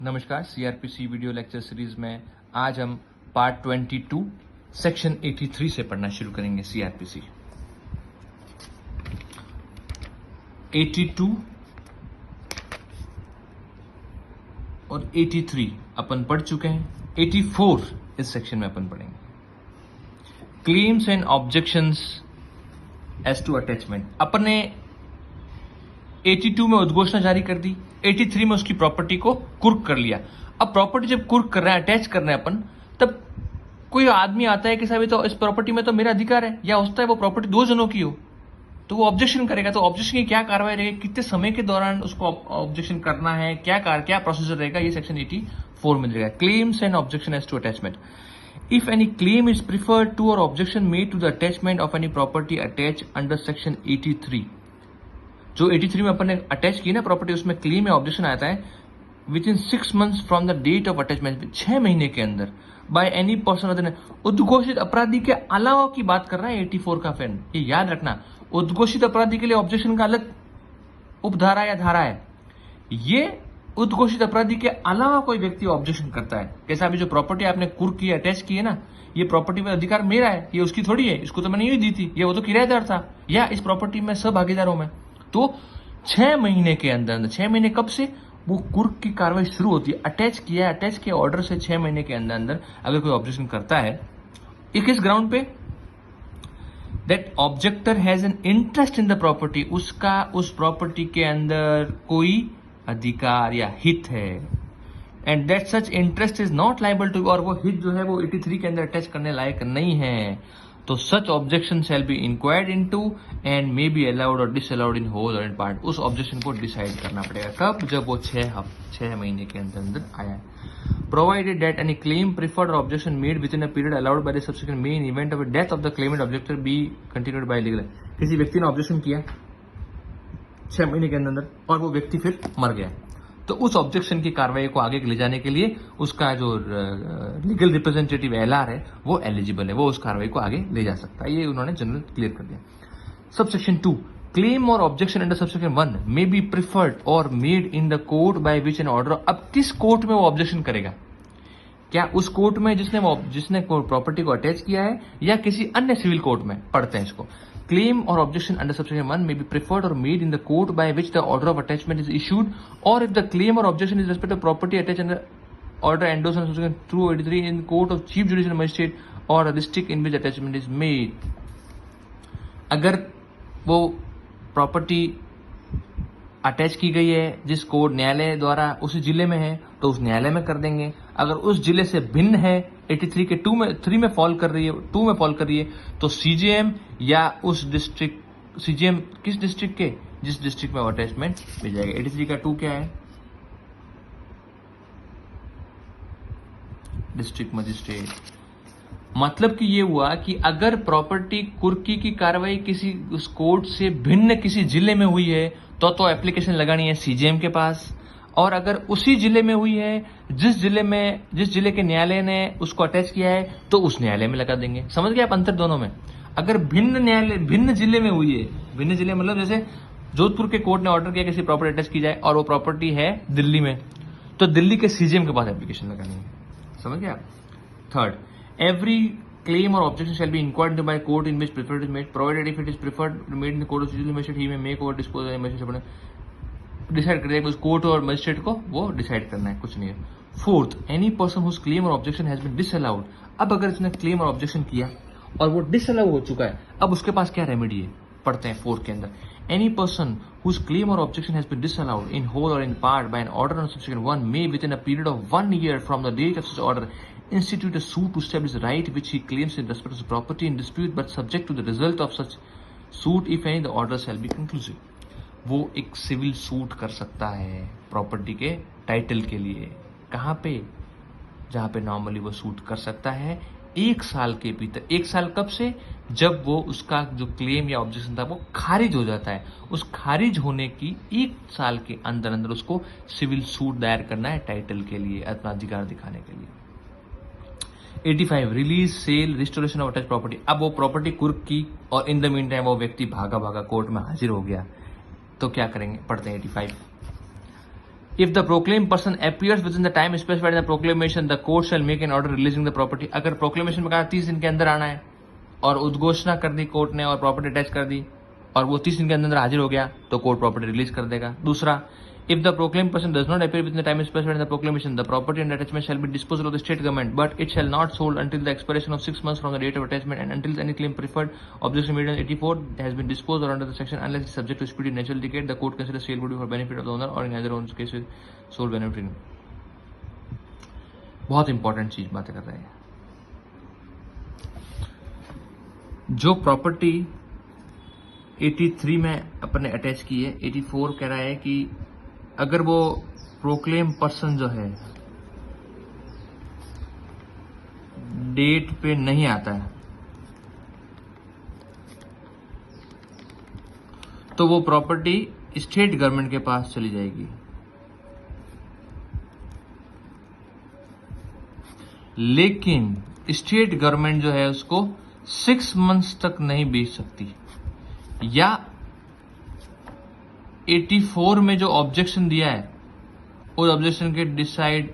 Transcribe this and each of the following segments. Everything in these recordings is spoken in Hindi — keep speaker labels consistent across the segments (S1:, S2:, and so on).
S1: नमस्कार, सीआरपीसी वीडियो लेक्चर सीरीज में आज हम पार्ट 22 सेक्शन 83 से पढ़ना शुरू करेंगे। सीआरपीसी 82 और 83 अपन पढ़ चुके हैं। 84 इस सेक्शन में अपन पढ़ेंगे। Claims and objections as to attachment. अपन ने 82 में उद्घोषणा जारी कर दी, 83 में उसकी प्रॉपर्टी को कुर्क कर लिया। अब प्रॉपर्टी जब कुर्क कर रहे हैं, अटैच कर रहे हैं अपन, तब कोई आदमी आता है कि साहब तो इस प्रॉपर्टी में तो मेरा अधिकार है, या होता है वो प्रॉपर्टी दो जनों की हो, तो वो ऑब्जेक्शन करेगा। तो ऑब्जेक्शन की क्या कार्रवाई रहेगी, कितने समय के दौरान उसको ऑब्जेक्शन करना है, क्या प्रोसीजर रहेगा, ये सेक्शन 84 में रहेगा। Claims and objection as to attachment. If any claim is preferred to or objection made to the attachment of any property attached under section 83, जो 83 में अपन ने अटैच की ना प्रॉपर्टी, उसमें क्लेम या ऑब्जेक्शन आता है within 6 months from the date of attachment, 6 महीने के अंदर, बाय एनी पर्सन अदर। उद्घोषित अपराधी के अलावा की बात कर रहा है 84 का फैन, ये याद रखना। उद्घोषित अपराधी के लिए ऑब्जेक्शन का अलग उपधारा या धारा है। ये उद्घोषित अपराधी के अलावा कोई व्यक्ति ऑब्जेक्शन करता है, कैसा अभी जो प्रॉपर्टी आपने कुर्क की अटैच की है ना, ये प्रॉपर्टी में अधिकार मेरा है, ये उसकी थोड़ी है, इसको तो मैंने यही दी थी, ये वो तो किराएदार था, या इस प्रॉपर्टी में सहभागीदार हूं मैं। तो 6 महीने के अंदर, 6 महीने कब से वो कुर्क की कार्रवाई शुरू होती है, अटैच किया, अटैच के ऑर्डर से 6 महीने के अंदर अंदर अगर कोई ऑब्जेक्शन करता है, किस ग्राउंड पे, that objector has an interest in the property, उसका उस प्रॉपर्टी के अंदर कोई अधिकार या हित है, and that such interest is not liable to, और वो हित जो है वो 83 के अंदर अटैच करने लायक नहीं है, तो such objection shall be inquired into and may be allowed or disallowed in whole or in part. उस ऑब्जेक्शन को डिसाइड करना पड़ेगा कब, जब वो 6 महीने के अंदर अंदर आया है। Provided that any claim preferred or objection made within a period allowed by the subsequent may in event of death of the claimant objector be continued by legal. किसी व्यक्ति ने ऑब्जेक्शन किया 6 महीने के अंदर और वो व्यक्ति फिर मर गया, तो उस ऑब्जेक्शन की कार्रवाई को आगे ले जाने के लिए उसका जो लीगल रिप्रेजेंटेटिव एलआर है वो एलिजिबल है, वो उस कार्रवाई को आगे ले जा सकता है। ये उन्होंने जनरल क्लियर कर दिया। सबसेक्शन 2, क्लेम और objection under subsection 1 may be preferred or made in the court by which an order. अब किस कोर्ट में वो ऑब्जेक्शन करेगा, क्या उस कोर्ट में जिसने प्रॉपर्टी को अटैच किया है, या किसी अन्य सिविल कोर्ट में, पढ़ते हैं इसको। Claim or objection under subsection 1 may be preferred or made in the court by which the order of attachment is issued, or if the claim or objection is respect of property attached under order endorsed under subsection 283 in court of chief judicial magistrate or a district in which attachment is made। अगर वो प्रॉपर्टी अटैच की गई है जिस कोर्ट न्यायालय द्वारा उसी जिले में है, तो उस न्यायालय में कर देंगे। अगर उस जिले से भिन्न है, 83 के 3 में फॉल कर रही है, तो सीजेएम या उस डिस्ट्रिक्ट, सीजेएम किस डिस्ट्रिक्ट के, जिस डिस्ट्रिक्ट में अटैचमेंट मिल जाएगा। 83 का 2 क्या है, डिस्ट्रिक्ट मजिस्ट्रेट। मतलब कि ये हुआ कि अगर प्रॉपर्टी कुर्की की कार्रवाई किसी उस कोर्ट से भिन्न किसी जिले में हुई है, तो एप्लीकेशन लगानी है सीजेएम के पास, और अगर उसी जिले में हुई है जिस जिले के न्यायालय ने उसको अटैच किया है, तो उस न्यायालय में लगा देंगे। समझ गए आप अंतर दोनों में। अगर भिन्न जिले में हुई है, भिन्न जिले मतलब जैसे जोधपुर के कोर्ट ने ऑर्डर किया किसी प्रॉपर्टी अटैच की जाए और वो प्रॉपर्टी है दिल्ली में, तो दिल्ली के सीजेएम के पास एप्लीकेशन लगानी है। समझ गया। Third, every claim or objection shall be inquired into by court in which preferred is made, provided if it is preferred made in the court of judicial magistrate, he may make or dispose of magistrate decide करेगा उस कोर्ट और मजिस्ट्रेट को, वो डिसाइड करना है, कुछ नहीं है। Fourth, any person whose claim और ऑब्जेक्शन हैज बीन डिसअलाउड। अब अगर इसने क्लेम और ऑब्जेक्शन किया और वो डिसअलाउ हो चुका है, अब उसके पास क्या रेमेडी है, पढ़ते हैं 4 के अंदर। एनी पर्सन हुज क्लेम और objection has been disallowed in whole or in part by an order on subsection 1 may within a period of 1 year from the date of such order institute a suit to establish the right which he claims in respect of the property in dispute, but subject to the result of such suit, if any, the order shall be conclusive। वो एक सिविल सूट कर सकता है प्रॉपर्टी के टाइटल के लिए, कहाँ पे, जहाँ पे नॉर्मली वो सूट कर सकता है 1 साल के भीतर। 1 साल कब से, जब वो उसका जो क्लेम या ऑब्जेक्शन था वो खारिज हो जाता है। उस खारिज होने की 1 साल के अंदर अंदर उसको सिविल सूट दायर करना है टाइटल के लिए, अपना अधिकार दिखाने के लिए। 85, release, sale, restoration of attach property. अब वो प्रॉपर्टी कुर्क की और इन द मीन टाइम वो व्यक्ति भागा कोर्ट में हाजिर हो गया, तो क्या करेंगे, पढ़ते हैं 85। If the proclaimed person appears within the time specified in the proclamation, the court shall make an order releasing the property. अगर proclamation में कहा 30 दिन के अंदर आना है और उद्घोषणा कर दी कोर्ट ने और प्रॉपर्टी अटैच कर दी और वो 30 दिन के अंदर हाजिर हो गया तो कोर्ट प्रॉपर्टी रिलीज कर देगा. दूसरा, if the proclaimed person does not appear within the time specified in the proclamation, the property and attachment shall be disposed of the state government, but it shall not sold until the expiration of 6 months from the date of attachment and until any claim preferred objection made on 84 has been disposed or under the section unless it is subject to speedy natural decay. The court considers sale would be for benefit of the owner or in either owner's case with sole benefit. बहुत इंपॉर्टेंट चीज बातें कर रहे हैं. जो प्रॉपर्टी 83 में अपने अटैच की है, 84 कह रहा है कि अगर वो प्रोक्लेम पर्सन जो है डेट पे नहीं आता है तो वो प्रॉपर्टी स्टेट गवर्नमेंट के पास चली जाएगी. लेकिन स्टेट गवर्नमेंट जो है उसको 6 मंथ्स तक नहीं बेच सकती. या 84 में जो ऑब्जेक्शन दिया है उस ऑब्जेक्शन के डिसाइड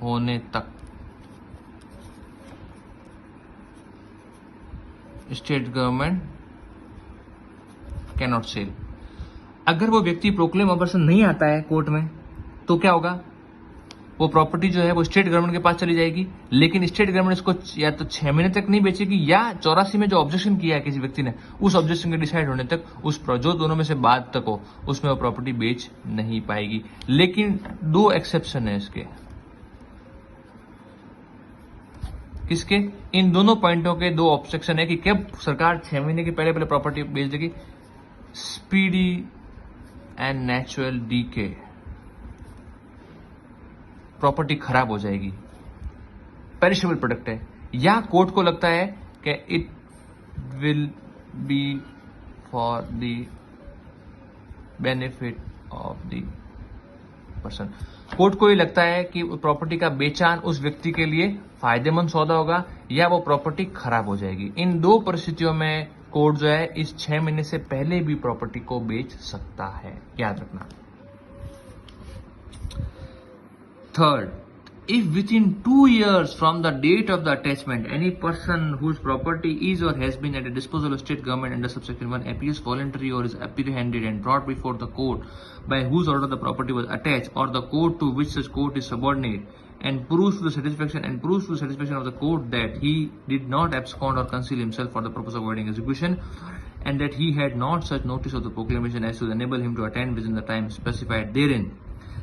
S1: होने तक state government can not sell. अगर वो व्यक्ति प्रोक्लेम ऑपरेशन नहीं आता है कोर्ट में तो क्या होगा, वो प्रॉपर्टी जो है वो स्टेट गवर्नमेंट के पास चली जाएगी. लेकिन स्टेट गवर्नमेंट इसको या तो 6 महीने तक नहीं बेचेगी या 84 में जो ऑब्जेक्शन किया है किसी व्यक्ति ने उस ऑब्जेक्शन के डिसाइड होने तक उस जो दोनों में से बात तक हो उसमें वो प्रॉपर्टी बेच नहीं पाएगी. लेकिन 2 एक्सेप्शन है इसके. किसके? इन दोनों पॉइंटों के 2 ऑब्जेक्शन है कि कब सरकार 6 महीने के पहले प्रॉपर्टी बेच देगी. Speedy and natural decay, property खराब हो जाएगी, पेरिशेबल प्रोडक्ट है. या कोर्ट को लगता है कि it will be for the benefit of the person. Court को ये लगता है कि प्रॉपर्टी का बेचान उस व्यक्ति के लिए फायदेमंद सौदा होगा या वो प्रॉपर्टी खराब हो जाएगी. इन 2 परिस्थितियों में कोर्ट जो है इस 6 महीने से पहले भी प्रॉपर्टी को बेच सकता है, याद रखना. Third, if within 2 years from the date of the attachment, any person whose property is or has been at the disposal of state government under subsection 1 appears voluntary or is apprehended and brought before the court by whose order the property was attached or the court to which such court is subordinate and proves to the satisfaction of the court that he did not abscond or conceal himself for the purpose of avoiding execution and that he had not such notice of the proclamation as to enable him to attend within the time specified therein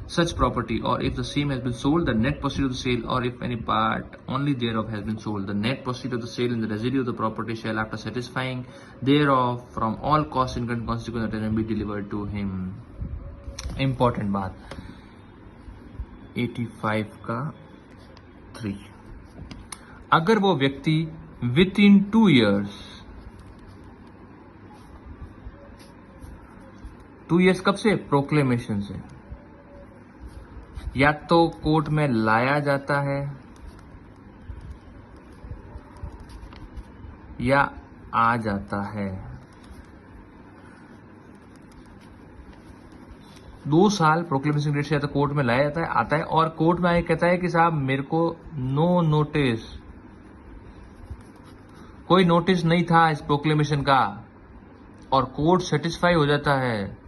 S1: such property, or if the same has been sold, the net proceed of the sale, or if any part only thereof has been sold, the net proceed of the sale and the residue of the property shall, after satisfying thereof from all costs incurred in consequence of it, be delivered to him. Important बात 85 का 3. अगर वो व्यक्ति विद इन 2 years 2 years कब से? प्रोक्लेमेशन से. या तो कोर्ट में लाया जाता है या आ जाता है. 2 साल प्रोक्लेमेशन डेट से या तो कोर्ट में लाया जाता है, आता है और कोर्ट में आके कहता है कि साहब मेरे को नो नोटिस, कोई नोटिस नहीं था इस प्रोक्लेमेशन का और कोर्ट सेटिस्फाई हो जाता है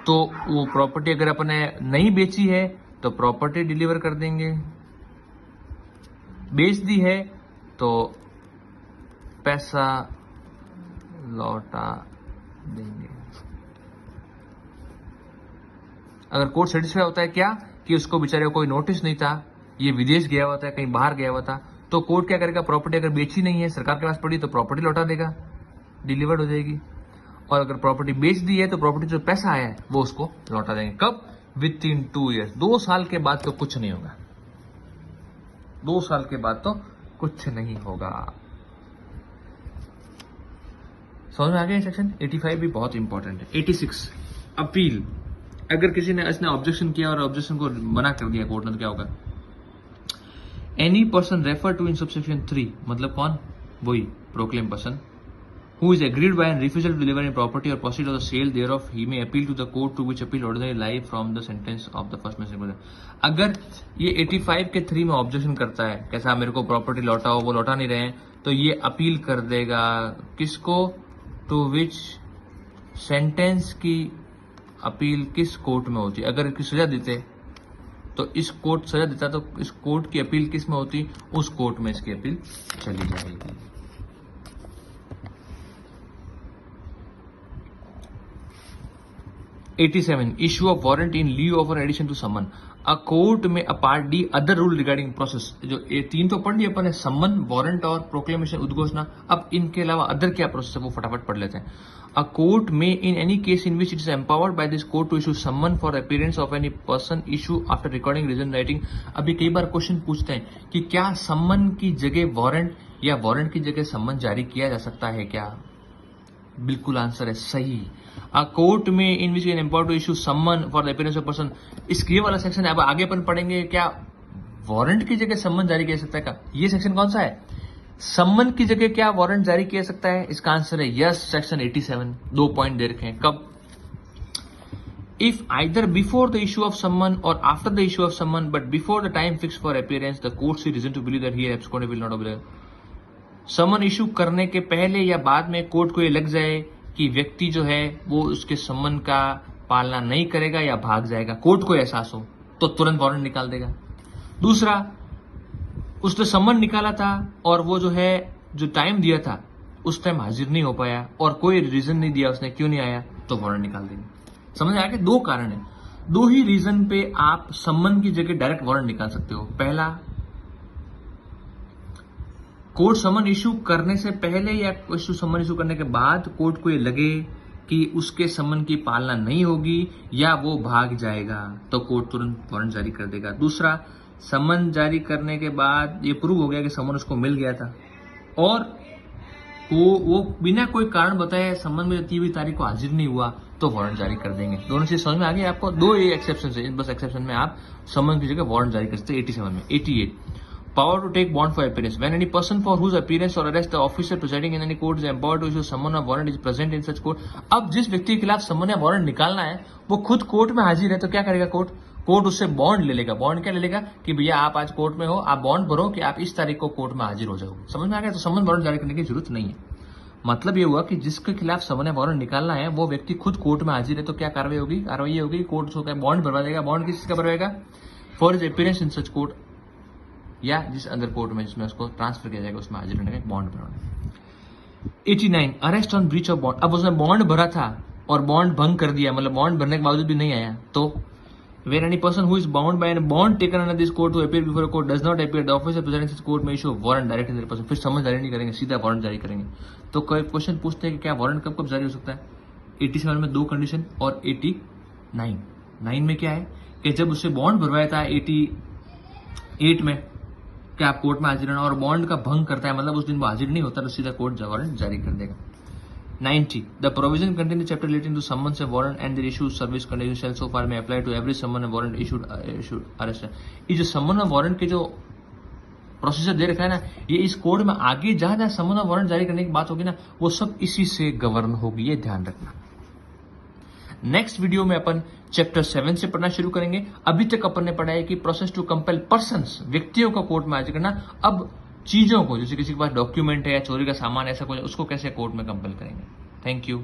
S1: तो वो प्रॉपर्टी अगर अपने नहीं बेची है तो प्रॉपर्टी डिलीवर कर देंगे, बेच दी है तो पैसा लौटा देंगे. अगर कोर्ट सेटिस्फाई होता है क्या कि उसको बेचारे को कोई नोटिस नहीं था, ये विदेश गया हुआ था, कहीं बाहर गया हुआ था, तो कोर्ट क्या करेगा, प्रॉपर्टी अगर बेची नहीं है सरकार के पास पड़ी तो प्रॉपर्टी लौटा देगा, डिलीवर्ड हो जाएगी. और अगर प्रॉपर्टी बेच दी है तो प्रॉपर्टी जो पैसा आया है वो उसको लौटा देंगे. कब? With in 2 years. 2 साल के बाद तो कुछ नहीं होगा. 2 साल के बाद तो कुछ नहीं होगा. समझ में आ गया सेक्शन 85 भी बहुत इंपॉर्टेंट है. 86 अपील. अगर किसी ने इसने ऑब्जेक्शन किया और ऑब्जेक्शन को मना कर दिया कोर्ट ने तो क्या होगा? Any person refer to in subsection 3, मतलब कौन? वही proclaim person who is aggrieved by and refusal to deliver any property or proceed of the sale thereof, he may appeal to the court to which appeal ordinarily lie from the sentence of the first mentioned. अगर ये 85 के 3 में ऑब्जेक्शन करता है, कैसा मेरे को प्रॉपर्टी लौटाओ, वो लौटा नहीं रहे हैं, तो ये अपील कर देगा किसको, टू विच सेंटेंस की अपील किस कोर्ट में होती है. अगर इसकी सजा देते तो इस कोर्ट सजा देता तो इस कोर्ट की अपील किस में होती, उस कोर्ट में इसकी अपील चली जाएगी. $87 issue of warrant in lieu of an addition to summon. A court में a part D other rule regarding process. जो ये 3 तो पढ़ लिए अपन ने, सम्मन, वारंट और प्रोक्लेमेशन, उद्घोषणा. अब इनके अलावा अदर क्या प्रोसेस है वो फटाफट पढ़ लेते हैं. A court may in any case in which it is empowered by this court to issue summon for appearance of any person issue after recording reason writing. अभी कई बार क्वेश्चन पूछते हैं कि क्या सम्मन की जगह वारंट या वारंट की जगह सम्मन जारी किया जा सकता है क्या. बिल्कुल आंसर है सही. अ कोर्ट में in which an empowered to issue summon for the appearance of person. इसके वाला सेक्शन है. अब आगे अपन पढ़ेंगे क्या वारंट की जगह सम्मन जारी किया जा सकता है क्या. ये सेक्शन कौन सा है, सम्मन की जगह क्या वारंट जारी किया जा सकता है. इसका आंसर है यस, सेक्शन 87. 2 पॉइंट दे रखे हैं. कब, if either before the issue of summon और after the issue of summon but before the time fix for appearance the court see reason to believe that he absconded will not obey. Summon issue करने के पहले या बाद में कोर्ट को ये लग जाए कि व्यक्ति जो है वो उसके समन का पालना नहीं करेगा या भाग जाएगा, कोर्ट को एहसास हो तो तुरंत वारंट निकाल देगा. दूसरा, उसने समन निकाला था और वो जो है जो टाइम दिया था उस टाइम हाजिर नहीं हो पाया और कोई रीजन नहीं दिया उसने क्यों नहीं आया, तो वारंट निकाल देंगे. समझ आया कि 2 कारण है, 2 ही रीजन पे आप समन की जगह डायरेक्ट वारंट निकाल सकते हो. पहला, कोर्ट समन इशू करने से पहले या समन इशू करने के बाद कोर्ट को ये लगे कि उसके समन की पालना नहीं होगी या वो भाग जाएगा तो कोर्ट तुरंत वारंट जारी कर देगा. दूसरा, समन जारी करने के बाद ये प्रूव हो गया कि समन उसको मिल गया था और वो बिना कोई कारण बताए समन में 30 तारीख को हाजिर नहीं हुआ तो वारंट जारी कर देंगे. दोनों चीज समझ में आ गई आपको. 2 ये एक्सेप्शन है, बस एक्सेप्शन में आप समन की जगह वारंट जारी कर सकते हैं. 87 में. 88, power to take bond for appearance. When any person for whose appearance or arrest the officer presiding in any court is empowered to issue summon or warrant is present in such court. अब जिस व्यक्ति के खिलाफ समन या वारंट निकालना है वो खुद कोर्ट में हाजिर है तो क्या करेगा कोर्ट, कोर्ट उससे बॉन्ड ले लेगा. बॉन्ड क्या ले लेगा कि भैया आप आज कोर्ट में हो, आप बॉन्ड भरो कि आप इस तारीख को कोर्ट में हाजिर हो जाओगे. समझ में आ गया. तो समन वारंट जारी करने की जरूरत नहीं है. मतलब ये हुआ कि जिसके खिलाफ समन या वारंट निकालना है वो व्यक्ति खुद कोर्ट में हाजिर है तो क्या कार्रवाई होगी, कार्रवाई होगी कोर्ट उसको बॉन्ड भरवा देगा. बॉन्ड किस चीज का भरवाएगा, for his appearance in such court या जिस अंदर कोर्ट में जिसमें उसको ट्रांसफर किया जाएगा उसमें हाजिर होने का बॉन्ड भरवाना. 89, arrest on breach of bond. अब उसने बॉन्ड भरा था और बॉन्ड भंग कर दिया, मतलब बॉन्ड भरने के बावजूद भी नहीं आया तो where any person who is bound by an bond taken under this court to appear before court does not appear the officer presenting this court may issue warrant directing the person. फिर समझ जारी नहीं करेंगे, सीधा वारंट जारी करेंगे. तो कोई क्वेश्चन पूछते हैं कि क्या वारंट कब कब जारी हो सकता है. 87 में 2 कंडीशन और 89 में क्या है कि जब उससे बॉन्ड भरवाया था 88 में कि आप कोर्ट में हाजिर रहना और बॉन्ड का भंग करता है, मतलब उस दिन वो हाजिर नहीं होता तो सीधा कोर्ट वारंट जारी कर देगा. 90, the provision contain the chapter relating to summons and warrant and their issue service condition shall so far may apply to every summon and warrant issued arrest. ये जो समन और वारंट के जो प्रोसीजर दे रखा है ना, ये इस कोड में आगे जहां जहां समन और वारंट जारी करने की बात होगी ना वो सब इसी से गवर्न होगी, ये ध्यान रखना. नेक्स्ट वीडियो में अपन चैप्टर 7 से पढ़ना शुरू करेंगे. अभी तक अपन ने पढ़ा है कि प्रोसेस टू कंपेल पर्सन्स, व्यक्तियों को कोर्ट में हाजिर करना. अब चीजों को, जैसे किसी के पास डॉक्यूमेंट है या चोरी का सामान ऐसा कुछ, उसको कैसे कोर्ट में कंपेल करेंगे. Thank you.